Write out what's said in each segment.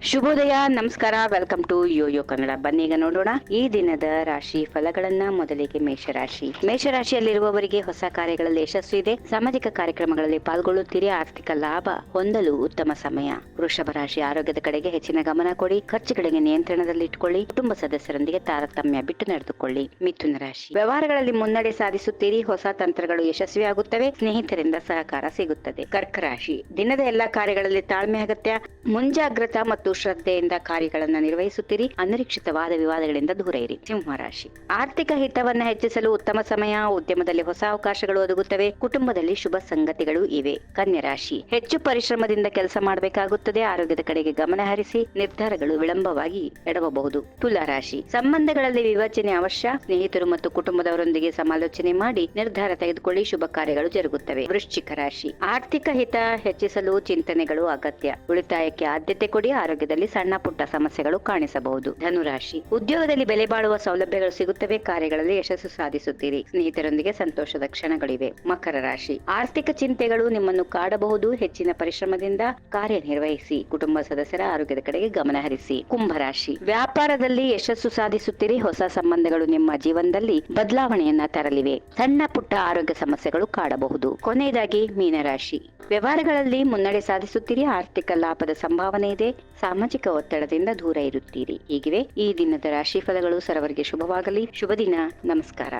ಶುಭೋದಯ, ನಮಸ್ಕಾರ. Welcome to Yoyo Kannada. ಬನ್ನೀಗ ನೋಡೋಣ ಈ ದಿನದ ರಾಶಿ ಫಲಗಳನ್ನ. ಮೊದಲಿಗೆ ಮೇಷರಾಶಿ. ಮೇಷರಾಶಿಯಲ್ಲಿರುವವರಿಗೆ ಹೊಸ ಕಾರ್ಯಗಳಲ್ಲಿ ಯಶಸ್ಸು ಇದೆ. ಸಾಮಾಜಿಕ ಕಾರ್ಯಕ್ರಮಗಳಲ್ಲಿ ಪಾಲ್ಗೊಳ್ಳುತ್ತೀರಿ. ಆರ್ಥಿಕ ಲಾಭ ಹೊಂದಲು ಉತ್ತಮ ಸಮಯ. ವೃಷಭ ರಾಶಿ. ಆರೋಗ್ಯದ ಕಡೆಗೆ ಹೆಚ್ಚಿನ ಗಮನ ಕೊಡಿ. ಖರ್ಚುಗಳಿಗೆ ನಿಯಂತ್ರಣದಲ್ಲಿಟ್ಟುಕೊಳ್ಳಿ. ಕುಟುಂಬ ಸದಸ್ಯರೊಂದಿಗೆ ತಾರತಮ್ಯ ಬಿಟ್ಟು ನಡೆದುಕೊಳ್ಳಿ. ಮಿಥುನ ರಾಶಿ. ವ್ಯವಹಾರಗಳಲ್ಲಿ ಮುನ್ನಡೆ ಸಾಧಿಸುತ್ತೀರಿ. ಹೊಸ ತಂತ್ರಗಳು ಯಶಸ್ವಿಯಾಗುತ್ತವೆ. ಸ್ನೇಹಿತರಿಂದ ಸಹಕಾರ ಸಿಗುತ್ತದೆ. ಕರ್ಕ ರಾಶಿ. ದಿನದ ಎಲ್ಲಾ ಕಾರ್ಯಗಳಲ್ಲಿ ತಾಳ್ಮೆ ಅಗತ್ಯ. ಮುಂಜಾಗ್ರತಾ ಮತ್ತು ಶ್ರದ್ಧೆಯಿಂದ ಕಾರ್ಯಗಳನ್ನು ನಿರ್ವಹಿಸುತ್ತೀರಿ. ಅನಿರೀಕ್ಷಿತ ವಾದ ವಿವಾದಗಳಿಂದ ದೂರ ಇರಿ. ಸಿಂಹರಾಶಿ. ಆರ್ಥಿಕ ಹಿತವನ್ನ ಹೆಚ್ಚಿಸಲು ಉತ್ತಮ ಸಮಯ. ಉದ್ಯಮದಲ್ಲಿ ಹೊಸ ಅವಕಾಶಗಳು ಒದಗುತ್ತವೆ. ಕುಟುಂಬದಲ್ಲಿ ಶುಭ ಸಂಗತಿಗಳು ಇವೆ. ಕನ್ಯಾ ರಾಶಿ. ಹೆಚ್ಚು ಪರಿಶ್ರಮದಿಂದ ಕೆಲಸ ಮಾಡಬೇಕಾಗುತ್ತದೆ. ಆರೋಗ್ಯದ ಕಡೆಗೆ ಗಮನ ಹರಿಸಿ. ನಿರ್ಧಾರಗಳು ವಿಳಂಬವಾಗಿ ಎಡವಬಹುದು. ತುಲಾ ರಾಶಿ. ಸಂಬಂಧಗಳಲ್ಲಿ ವಿವೇಚನೆ ಅವಶ್ಯ. ಸ್ನೇಹಿತರು ಮತ್ತು ಕುಟುಂಬದವರೊಂದಿಗೆ ಸಮಾಲೋಚನೆ ಮಾಡಿ ನಿರ್ಧಾರ ತೆಗೆದುಕೊಳ್ಳಿ. ಶುಭ ಕಾರ್ಯಗಳು ಜರುಗುತ್ತವೆ. ವೃಶ್ಚಿಕ ರಾಶಿ. ಆರ್ಥಿಕ ಹಿತ ಹೆಚ್ಚಿಸಲು ಚಿಂತನೆಗಳು ಅಗತ್ಯ. ಉಳಿತಾಯಕ್ಕೆ ಆದ್ಯತೆ ಕೊಡಿ. ಆರೋಗ್ಯದಲ್ಲಿ ಸಣ್ಣ ಪುಟ್ಟ ಸಮಸ್ಯೆಗಳು ಕಾಣಿಸಬಹುದು. ಧನುರಾಶಿ. ಉದ್ಯೋಗದಲ್ಲಿ ಬೆಲೆ ಬಾಳುವ ಸೌಲಭ್ಯಗಳು ಸಿಗುತ್ತವೆ. ಕಾರ್ಯಗಳಲ್ಲಿ ಯಶಸ್ಸು ಸಾಧಿಸುತ್ತೀರಿ. ಸ್ನೇಹಿತರೊಂದಿಗೆ ಸಂತೋಷದ ಕ್ಷಣಗಳಿವೆ. ಮಕರ ರಾಶಿ. ಆರ್ಥಿಕ ಚಿಂತೆಗಳು ನಿಮ್ಮನ್ನು ಕಾಡಬಹುದು. ಹೆಚ್ಚಿನ ಪರಿಶ್ರಮದಿಂದ ಕಾರ್ಯನಿರ್ವಹಿಸಿ. ಕುಟುಂಬ ಸದಸ್ಯರ ಆರೋಗ್ಯದ ಕಡೆಗೆ ಗಮನ ಹರಿಸಿ. ಕುಂಭರಾಶಿ. ವ್ಯಾಪಾರದಲ್ಲಿ ಯಶಸ್ಸು ಸಾಧಿಸುತ್ತೀರಿ. ಹೊಸ ಸಂಬಂಧಗಳು ನಿಮ್ಮ ಜೀವನದಲ್ಲಿ ಬದಲಾವಣೆಯನ್ನ ತರಲಿವೆ. ಸಣ್ಣ ಪುಟ್ಟ ಆರೋಗ್ಯ ಸಮಸ್ಯೆಗಳು ಕಾಡಬಹುದು. ಕೊನೆಯದಾಗಿ ಮೀನರಾಶಿ. ವ್ಯವಹಾರಗಳಲ್ಲಿ ಮುನ್ನಡೆ ಸಾಧಿಸುತ್ತೀರಿ. ಆರ್ಥಿಕ ಲಾಭದ ಸಂಭಾವನೆ ಇದೆ. ಸಾಮಾಜಿಕ ಒತ್ತಡದಿಂದ ದೂರ ಇರುತ್ತೀರಿ. ಹೀಗಿವೆ ಈ ದಿನದ ರಾಶಿ ಫಲಗಳು. ಸರ್ವರಿಗೆ ಶುಭವಾಗಲಿ. ಶುಭ ದಿನ. ನಮಸ್ಕಾರ.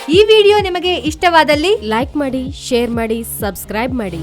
ಈ ವಿಡಿಯೋ ನಿಮಗೆ ಇಷ್ಟವಾದಲ್ಲಿ ಲೈಕ್ ಮಾಡಿ, ಶೇರ್ ಮಾಡಿ, ಸಬ್ಸ್ಕ್ರೈಬ್ ಮಾಡಿ.